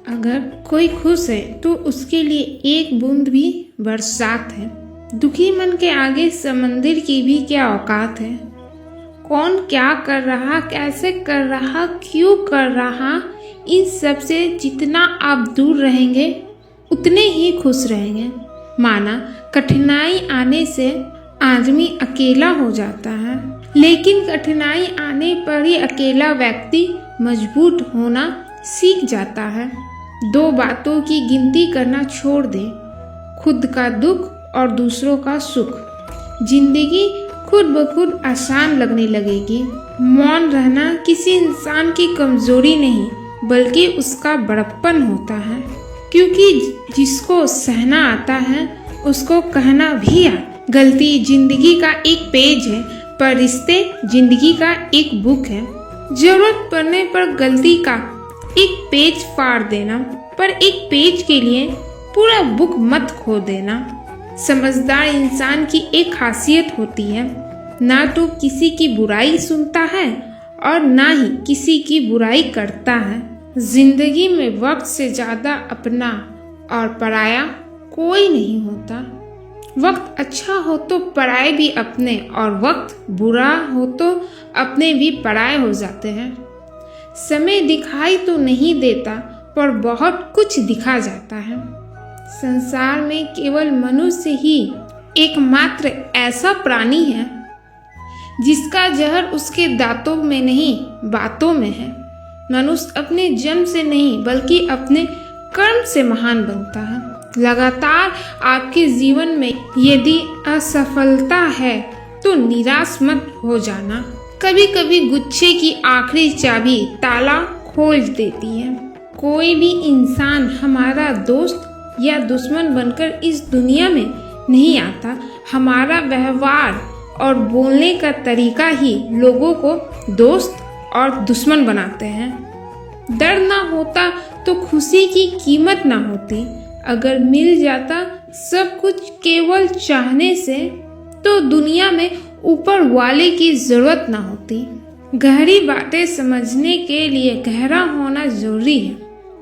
अगर कोई खुश है तो उसके लिए एक बूंद भी बरसात है। दुखी मन के आगे समंदर की भी क्या औकात है। कौन क्या कर रहा, कैसे कर रहा, क्यों कर रहा, इन सब से जितना आप दूर रहेंगे उतने ही खुश रहेंगे। माना कठिनाई आने से आदमी अकेला हो जाता है, लेकिन कठिनाई आने पर ही अकेला व्यक्ति मजबूत होना सीख जाता है। दो बातों की गिनती करना छोड़ दे, खुद का दुख और दूसरों का सुख। जिंदगी खुद ब खुद आसान लगने लगेगी। मौन रहना किसी इंसान की कमजोरी नहीं बल्कि उसका बड़प्पन होता है, क्योंकि जिसको सहना आता है उसको कहना भी आता। गलती जिंदगी का एक पेज है, पर रिश्ते जिंदगी का एक बुक है। जरूरत पड़ने पर गलती का एक पेज फाड़ देना, पर एक पेज के लिए पूरा बुक मत खो देना। समझदार इंसान की एक खासियत होती है, ना तो किसी की बुराई सुनता है और ना ही किसी की बुराई करता है। जिंदगी में वक्त से ज्यादा अपना और पराया कोई नहीं होता। वक्त अच्छा हो तो पराए भी अपने, और वक्त बुरा हो तो अपने भी पराए हो जाते हैं। समय दिखाई तो नहीं देता, पर बहुत कुछ दिखा जाता है। संसार में केवल मनुष्य ही एकमात्र ऐसा प्राणी है जिसका जहर उसके दांतों में नहीं बातों में है। मनुष्य अपने जन्म से नहीं बल्कि अपने कर्म से महान बनता है। लगातार आपके जीवन में यदि असफलता है तो निराश मत हो जाना। कभी कभी गुच्छे की आखिरी चाबी ताला खोल देती है। कोई भी इंसान हमारा दोस्त या दुश्मन बनकर इस दुनिया में नहीं आता। हमारा व्यवहार और बोलने का तरीका ही लोगों को दोस्त और दुश्मन बनाते हैं। डर ना होता तो खुशी की कीमत ना होती। अगर मिल जाता सब कुछ केवल चाहने से तो दुनिया में ऊपर वाले की जरूरत ना होती। गहरी बातें समझने के लिए गहरा होना जरूरी है,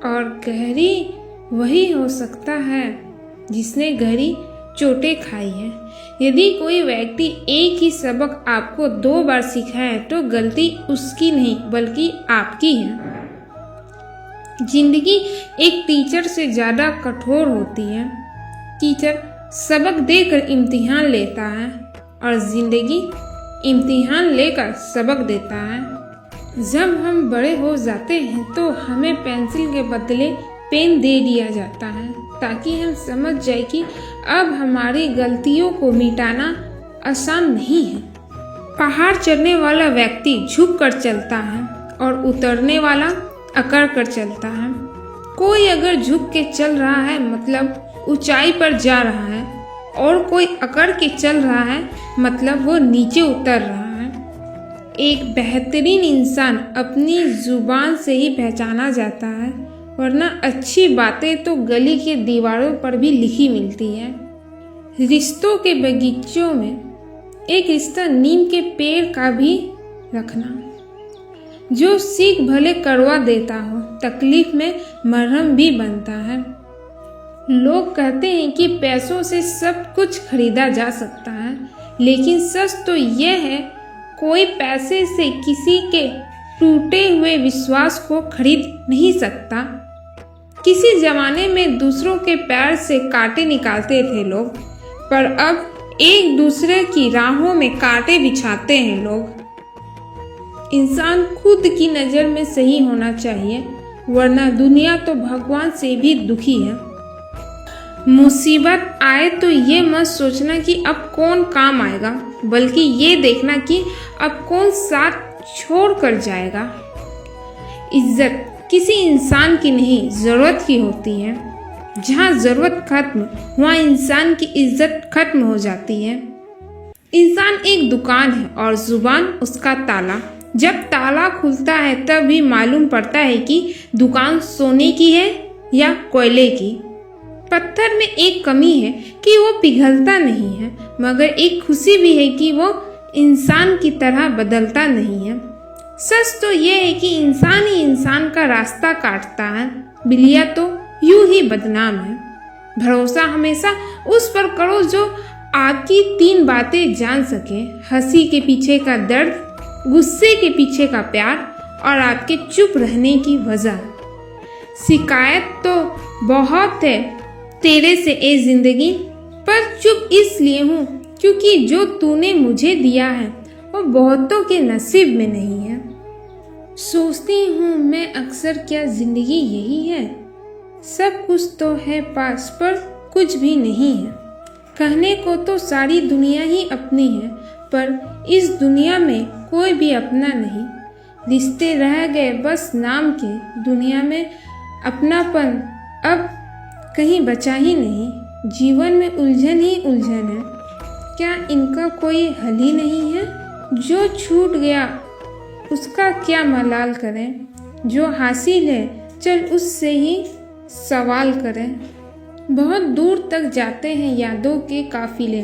और गहरी वही हो सकता है जिसने गहरी चोटें खाई है। यदि कोई व्यक्ति एक ही सबक आपको 2 बार सिखाए तो गलती उसकी नहीं बल्कि आपकी है। जिंदगी एक टीचर से ज्यादा कठोर होती है। टीचर सबक देकर इम्तिहान लेता है और जिंदगी इम्तिहान लेकर सबक देता है। जब हम बड़े हो जाते हैं तो हमें पेंसिल के बदले पेन दे दिया जाता है, ताकि हम समझ जाए कि अब हमारी गलतियों को मिटाना आसान नहीं है। पहाड़ चढ़ने वाला व्यक्ति झुक कर चलता है और उतरने वाला अकड़ कर चलता है। कोई अगर झुक के चल रहा है मतलब ऊंचाई पर जा रहा है, और कोई अकड़ के चल रहा है मतलब वो नीचे उतर रहा है। एक बेहतरीन इंसान अपनी जुबान से ही पहचाना जाता है, वरना अच्छी बातें तो गली के दीवारों पर भी लिखी मिलती है। रिश्तों के बगीचों में एक रिश्ता नीम के पेड़ का भी रखना, जो सीख भले कड़वा देता हो, तकलीफ में मरहम भी बनता है। लोग कहते हैं कि पैसों से सब कुछ खरीदा जा सकता है, लेकिन सच तो यह है कोई पैसे से किसी के टूटे हुए विश्वास को खरीद नहीं सकता। किसी जमाने में दूसरों के पैर से कांटे निकालते थे लोग, पर अब एक दूसरे की राहों में कांटे बिछाते हैं लोग। इंसान खुद की नज़र में सही होना चाहिए, वरना दुनिया तो भगवान से भी दुखी है। मुसीबत आए तो ये मत सोचना कि अब कौन काम आएगा, बल्कि ये देखना कि अब कौन साथ छोड़ कर जाएगा। इज्जत किसी इंसान की नहीं जरूरत की होती है। जहाँ जरूरत खत्म वहाँ इंसान की इज्जत खत्म हो जाती है। इंसान एक दुकान है और जुबान उसका ताला। जब ताला खुलता है तब भी मालूम पड़ता है कि दुकान सोने की है या कोयले की। पत्थर में एक कमी है कि वो पिघलता नहीं है, मगर एक खुशी भी है कि वो इंसान की तरह बदलता नहीं है। सच तो ये है कि इंसान ही इंसान का रास्ता काटता है। बिल्लियाँ तो यूं ही बदनाम है। भरोसा हमेशा उस पर करो जो आपकी 3 बातें जान सके, हंसी के पीछे का दर्द, गुस्से के पीछे का प्यार और आपके चुप रहने की वजह। शिकायत तो बहुत है तेरे से ए जिंदगी, पर चुप इसलिए हूँ क्योंकि जो तूने मुझे दिया है वो बहुतों के नसीब में नहीं है। सोचती हूँ मैं अक्सर क्या जिंदगी यही है, सब कुछ तो है पास पर कुछ भी नहीं है। कहने को तो सारी दुनिया ही अपनी है, पर इस दुनिया में कोई भी अपना नहीं। रिश्ते रह गए बस नाम के, दुनिया में अपनापन अब कहीं बचा ही नहीं। जीवन में उलझन ही उलझन है, क्या इनका कोई हल ही नहीं है। जो छूट गया उसका क्या मलाल करें, जो हासिल है चल उससे ही सवाल करें। बहुत दूर तक जाते हैं यादों के काफिले,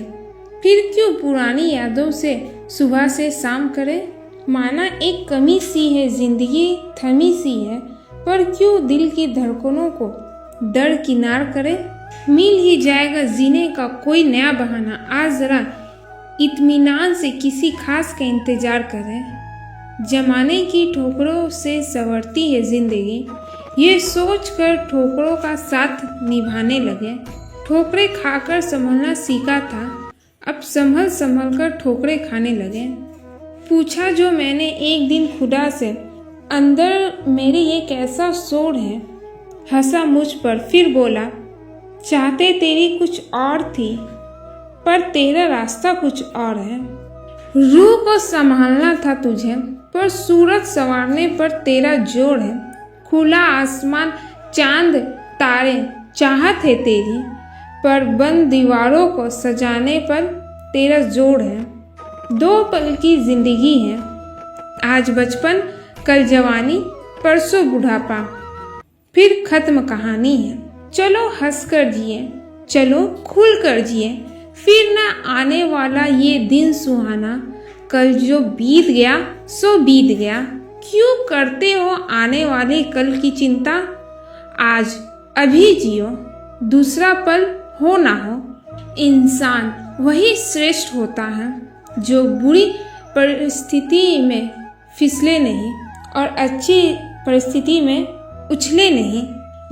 फिर क्यों पुरानी यादों से सुबह से शाम करें। माना एक कमी सी है जिंदगी थमी सी है, पर क्यों दिल की धड़कनों को दरकिनार करें। मिल ही जाएगा जीने का कोई नया बहाना, आज जरा इत्मीनान से किसी खास का इंतजार करें। जमाने की ठोकरों से संवरती है जिंदगी, ये सोचकर ठोकरों का साथ निभाने लगे। ठोकरें खाकर संभलना सीखा था, अब संभल संभल कर ठोकरें खाने लगे। पूछा जो मैंने एक दिन खुदा से, अंदर मेरे ये कैसा शोर है। हंसा मुझ पर फिर बोला, चाहते तेरी कुछ और थी पर तेरा रास्ता कुछ और है। रूह को संभालना था तुझे पर सूरत संवारने पर तेरा जोर है। खुला आसमान चांद तारे चाहत है तेरी, पर बंद दीवारों को सजाने पर तेरा जोर है। 2 पल की जिंदगी है, आज बचपन कल जवानी परसों बुढ़ापा, फिर खत्म कहानी है। चलो हंस कर जिए, चलो खुल कर जिए, फिर ना आने वाला ये दिन सुहाना। कल जो बीत गया सो बीत गया, क्यों करते हो आने वाले कल की चिंता। आज अभी जियो, दूसरा पल हो ना हो। इंसान वही श्रेष्ठ होता है जो बुरी परिस्थिति में फिसले नहीं और अच्छी परिस्थिति में उछले नहीं।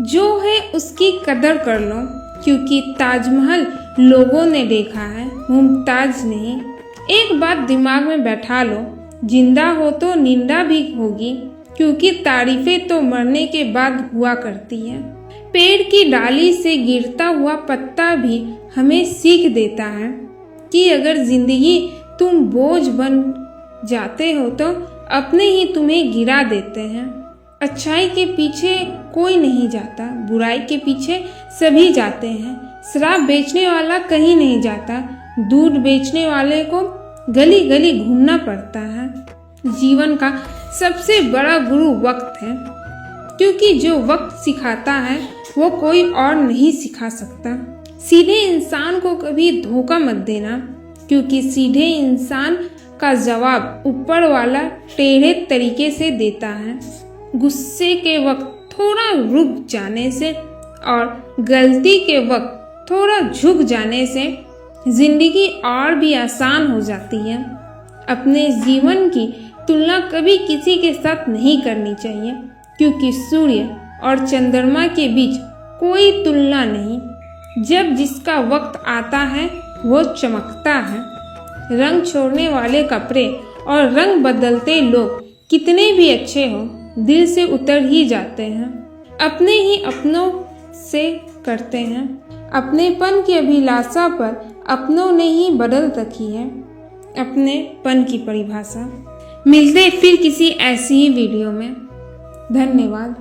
जो है उसकी कदर कर लो, क्योंकि ताजमहल लोगों ने देखा है, मुमताज नहीं। एक बात दिमाग में बैठा लो, जिंदा हो तो निंदा भी होगी, क्योंकि तारीफें तो मरने के बाद हुआ करती हैं। पेड़ की डाली से गिरता हुआ पत्ता भी हमें सीख देता है कि अगर जिंदगी तुम बोझ बन जाते हो तो अपने ही तुम्हें गिरा देते हैं। अच्छाई के पीछे कोई नहीं जाता, बुराई के पीछे सभी जाते हैं। शराब बेचने वाला कहीं नहीं जाता, दूध बेचने वाले को गली गली घूमना पड़ता है। जीवन का सबसे बड़ा गुरु वक्त है, क्योंकि जो वक्त सिखाता है वो कोई और नहीं सिखा सकता। सीधे इंसान को कभी धोखा मत देना, क्योंकि सीधे इंसान का जवाब ऊपर वाला टेढ़े तरीके से देता है। गुस्से के वक्त थोड़ा रुक जाने से और गलती के वक्त थोड़ा झुक जाने से जिंदगी और भी आसान हो जाती है। अपने जीवन की तुलना कभी किसी के साथ नहीं करनी चाहिए, क्योंकि सूर्य और चंद्रमा के बीच कोई तुलना नहीं। जब जिसका वक्त आता है वो चमकता है। रंग छोड़ने वाले कपड़े और रंग बदलते लोग कितने भी अच्छे हो, दिल से उतर ही जाते हैं। अपने ही अपनों से करते हैं। अपनेपन की अभिलाषा पर अपनों ने ही बदल रखी है अपनेपन की परिभाषा। मिलते फिर किसी ऐसी ही वीडियो में। धन्यवाद।